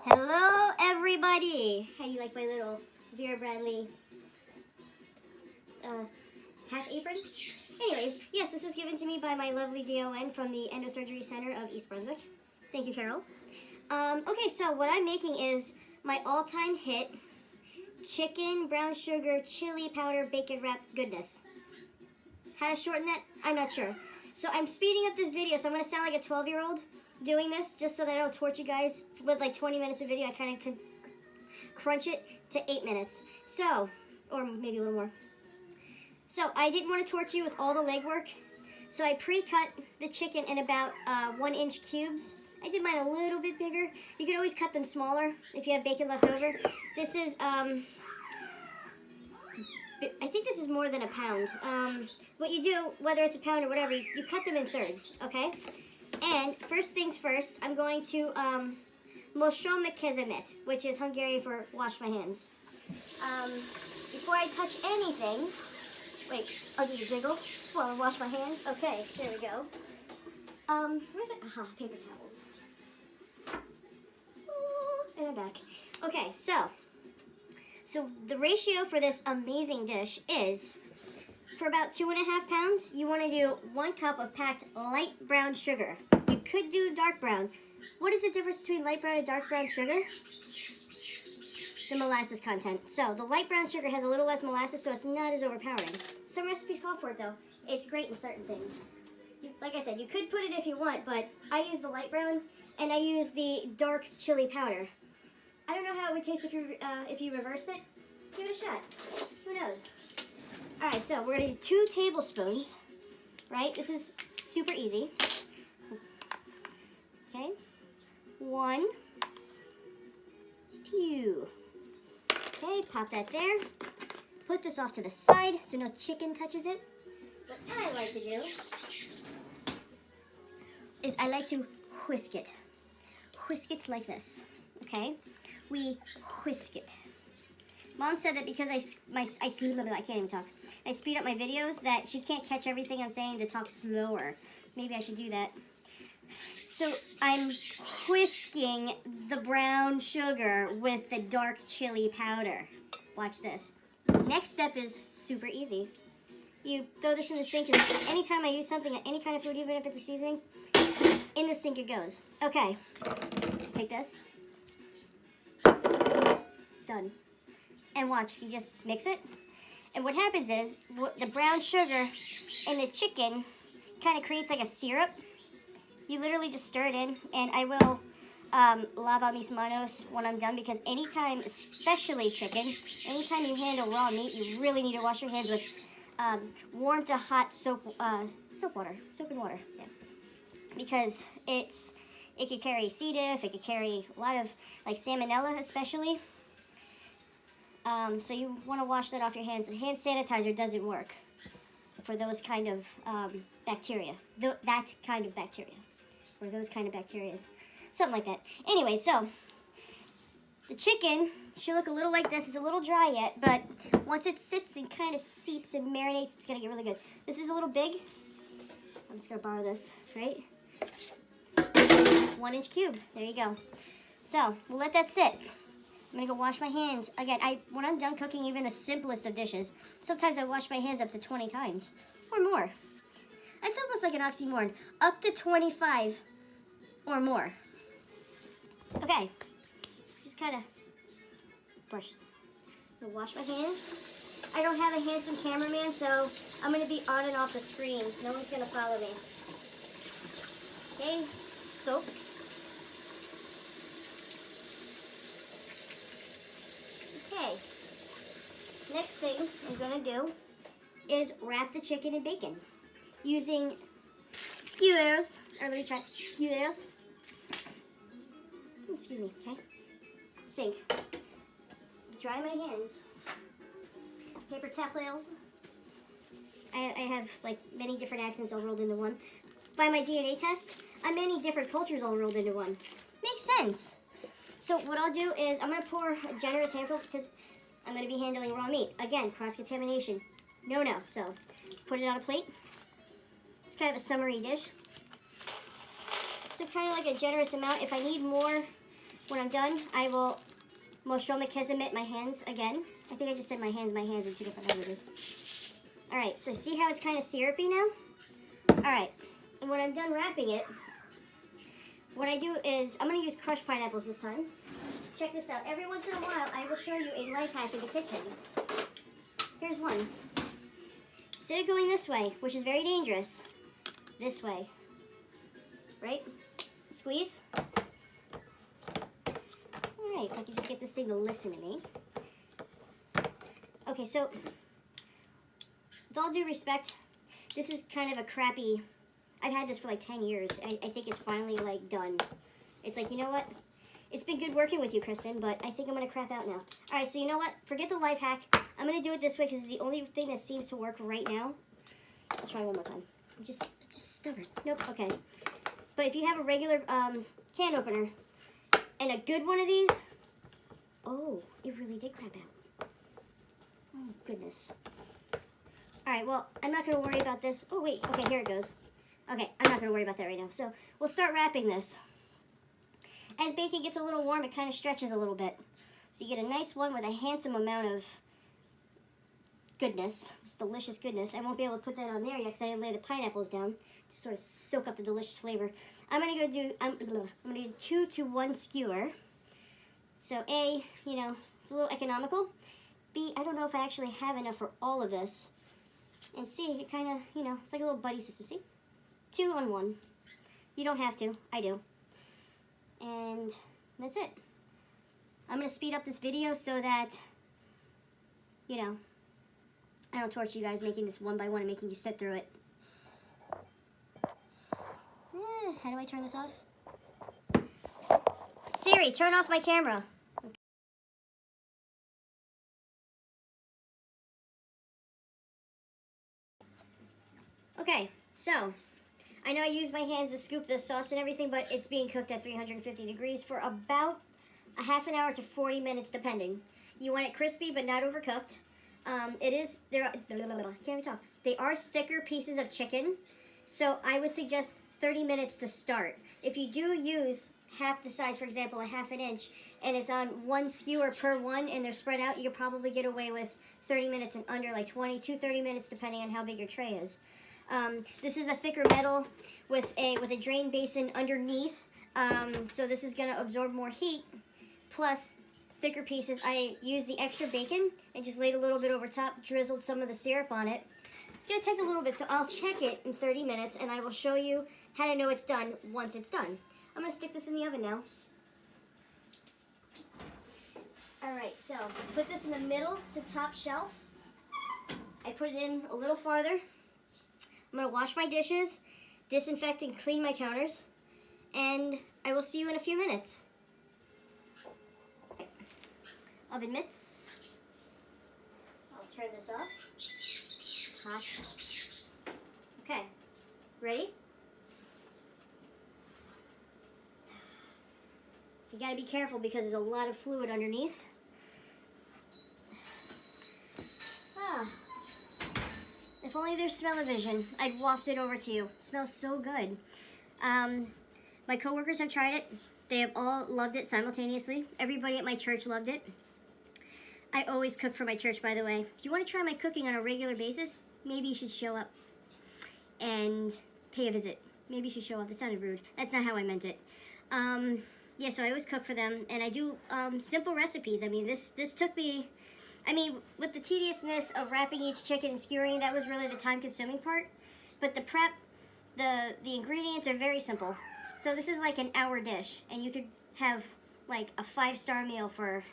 Hello, everybody. How do you like my little Vera Bradley half apron? Anyways, yes, this was given to me by my lovely DON from the Endosurgery Center of East Brunswick. Thank you, Carol. Okay, so what I'm making is my all-time hit chicken, brown sugar, chili powder, bacon wrap goodness. How to shorten that? I'm not sure. So I'm speeding up this video, so I'm going to sound like a 12-year-old doing this, just so that I don't torture you guys with like 20 minutes of video. I kind of crunch it to 8 minutes. So, or maybe a little more. So I didn't want to torture you with all the legwork, so I pre-cut the chicken in about 1-inch cubes. I did mine a little bit bigger. You can always cut them smaller if you have bacon left over. This is, I think this is more than a pound. What you do, whether it's a pound or whatever, you cut them in thirds, okay? And first things first, I'm going to Mosom Kezemet, which is Hungarian for wash my hands. Before I touch anything, wait, I'll do the jiggle while I wash my hands. Okay, there we go. Where's my, paper towels. And I'm back. Okay, so the ratio for this amazing dish is, for about 2.5 pounds, you want to do 1 cup of packed light brown sugar. You could do dark brown. What is the difference between light brown and dark brown sugar? The molasses content. So the light brown sugar has a little less molasses, so it's not as overpowering. Some recipes call for it though. It's great in certain things. Like I said, you could put it if you want, but I use the light brown and I use the dark chili powder. I don't know how it would taste if you reversed it. Give it a shot. Who knows? All right, so we're gonna do 2 tablespoons, right? This is super easy. Okay, 1, 2. Okay, pop that there. Put this off to the side so no chicken touches it. What I like to do is I like to whisk it. Whisk it like this, okay? We whisk it. Mom said that because I can't even talk. I speed up my videos, that she can't catch everything I'm saying to talk slower. Maybe I should do that. So I'm whisking the brown sugar with the dark chili powder. Watch this. Next step is super easy. You throw this in the sink, and anytime I use something, any kind of food, even if it's a seasoning, in the sink it goes. Okay, take this. Done. And watch, you just mix it. And what happens is, the brown sugar in the chicken kind of creates like a syrup. You literally just stir it in, and I will lava mis manos when I'm done, because anytime, especially chicken, anytime you handle raw meat, you really need to wash your hands with warm to hot soap and water, yeah. Because it could carry C. diff, it could carry a lot of, like, salmonella especially. So you want to wash that off your hands. Hand sanitizer doesn't work for those kind of bacteria. That kind of bacteria. Or those kind of bacterias. Something like that. Anyway, so the chicken should look a little like this. It's a little dry yet, but once it sits and kind of seeps and marinates, it's going to get really good. This is a little big. I'm just going to borrow this, right? 1-inch cube. There you go. So we'll let that sit. I'm going to go wash my hands. Again, when I'm done cooking even the simplest of dishes, sometimes I wash my hands up to 20 times or more. It's almost like an oxymoron. Up to 25 or more. Okay. Just kind of brush. I'm going to wash my hands. I don't have a handsome cameraman, so I'm going to be on and off the screen. No one's going to follow me. Okay, soap. Okay, next thing I'm going to do is wrap the chicken in bacon using skewers, or let me try, skewers. Excuse me, okay? Sink. Dry my hands. Paper towels. I have like many different accents all rolled into one. By my DNA test, I'm many different cultures all rolled into one. Makes sense. So what I'll do is I'm going to pour a generous handful, because I'm going to be handling raw meat. Again, cross-contamination. No. So put it on a plate. It's kind of a summery dish. So kind of like a generous amount. If I need more, When I'm done, I will Moshome Kezemit my hands again. I think I just said my hands in 2 different languages. Alright, so see how it's kind of syrupy now? Alright, and when I'm done wrapping it, what I do is, I'm going to use crushed pineapples this time. Check this out. Every once in a while, I will show you a life hack in the kitchen. Here's one. Instead of going this way, which is very dangerous, this way. Right? Squeeze. Alright, if I can just get this thing to listen to me. Okay, so, with all due respect, this is kind of a crappy, I've had this for like 10 years. I think it's finally like done. It's like, you know what? It's been good working with you, Kristen, but I think I'm going to crap out now. Alright, so you know what? Forget the life hack. I'm going to do it this way because it's the only thing that seems to work right now. I'll try one more time. I'm just stubborn. Nope, okay. But if you have a regular can opener and a good one of these, oh, it really did crap out. Oh, goodness. Alright, well, I'm not going to worry about this. Oh, wait. Okay, here it goes. Okay, I'm not going to worry about that right now. So, we'll start wrapping this. As bacon gets a little warm, it kind of stretches a little bit. So you get a nice one with a handsome amount of goodness. It's delicious goodness. I won't be able to put that on there yet because I didn't lay the pineapples down to sort of soak up the delicious flavor. I'm going to do 2 to 1 skewer. So A, you know, it's a little economical. B, I don't know if I actually have enough for all of this. And C, it kind of, you know, it's like a little buddy system. See? 2 on 1. You don't have to. I do. And that's it. I'm going to speed up this video so that, you know, I don't torture you guys making this one by one and making you sit through it. How do I turn this off? Siri, turn off my camera. Okay, so I know I use my hands to scoop the sauce and everything, but it's being cooked at 350 degrees for about a half an hour to 40 minutes, depending. You want it crispy, but not overcooked. Can't even talk. They are thicker pieces of chicken, so I would suggest 30 minutes to start. If you do use half the size, for example, a half an inch, and it's on 1 skewer per one, and they're spread out, you could probably get away with 30 minutes and under, like 20 to 30 minutes, depending on how big your tray is. This is a thicker metal with a drain basin underneath, so this is going to absorb more heat. Plus, thicker pieces, I used the extra bacon and just laid a little bit over top, drizzled some of the syrup on it. It's going to take a little bit, so I'll check it in 30 minutes, and I will show you how to know it's done once it's done. I'm going to stick this in the oven now. Alright, so put this in the middle to top shelf. I put it in a little farther. I'm going to wash my dishes, disinfect and clean my counters, and I will see you in a few minutes. Oven mitts. I'll turn this off. Hot. Okay, ready? You gotta be careful because there's a lot of fluid underneath. If only there's smell-o-vision, I'd waft it over to you. It smells so good. My coworkers have tried it. They have all loved it simultaneously. Everybody at my church loved it. I always cook for my church, by the way. If you want to try my cooking on a regular basis, maybe you should show up and pay a visit. Maybe you should show up. That sounded rude. That's not how I meant it. Yeah, so I always cook for them, and I do simple recipes. I mean, this took me... I mean, with the tediousness of wrapping each chicken and skewering, that was really the time-consuming part. But the prep, the ingredients are very simple. So this is like an hour dish, and you could have like a 5-star meal for